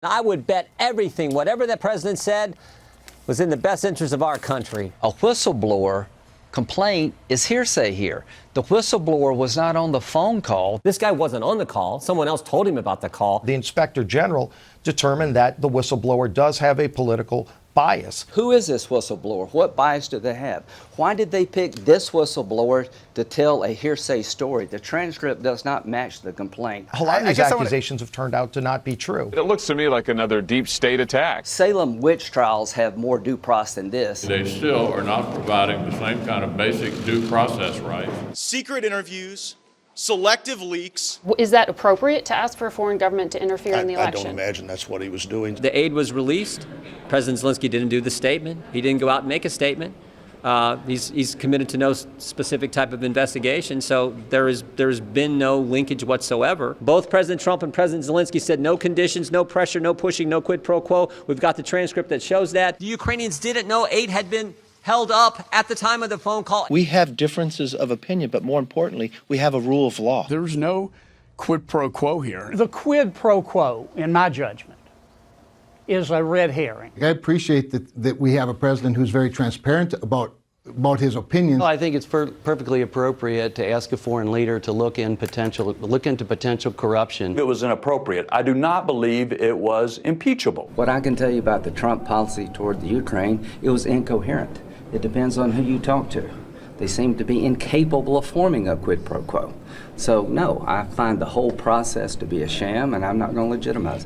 I would bet everything, whatever the president said, was in the best interest of our country. A whistleblower complaint is hearsay here. The whistleblower was not on the phone call. This guy wasn't on the call. Someone else told him about the call. The inspector general determined that the whistleblower does have a political bias. Who is this whistleblower? What bias do they have? Why did they pick this whistleblower to tell a hearsay story? The transcript does not match the complaint. A lot of these accusations have turned out to not be true. It looks to me like another deep state attack. Salem witch trials have more due process than this. They still are not providing the same kind of basic due process rights. Secret interviews, selective leaks. Is that appropriate to ask for a foreign government to interfere in the I election? don't imagine that's what he was doing. The aid was released. President Zelensky didn't do the statement. He didn't go out and make a statement. He's committed to no specific type of investigation, so there's been no linkage whatsoever. Both President Trump and President Zelensky said no conditions, no pressure, no pushing, no quid pro quo. We've got the transcript that shows that. The Ukrainians didn't know aid had been held up at the time of the phone call. We have differences of opinion, but more importantly, we have a rule of law. There's no quid pro quo here. The quid pro quo, in my judgment, is a red herring. I appreciate that we have a president who's very transparent about his opinions. Well, I think it's perfectly appropriate to ask a foreign leader to look into potential corruption. It was inappropriate. I do not believe it was impeachable. What I can tell you about the Trump policy toward the Ukraine, it was incoherent. It depends on who you talk to. They seem to be incapable of forming a quid pro quo. So, no, I find the whole process to be a sham, and I'm not going to legitimize it.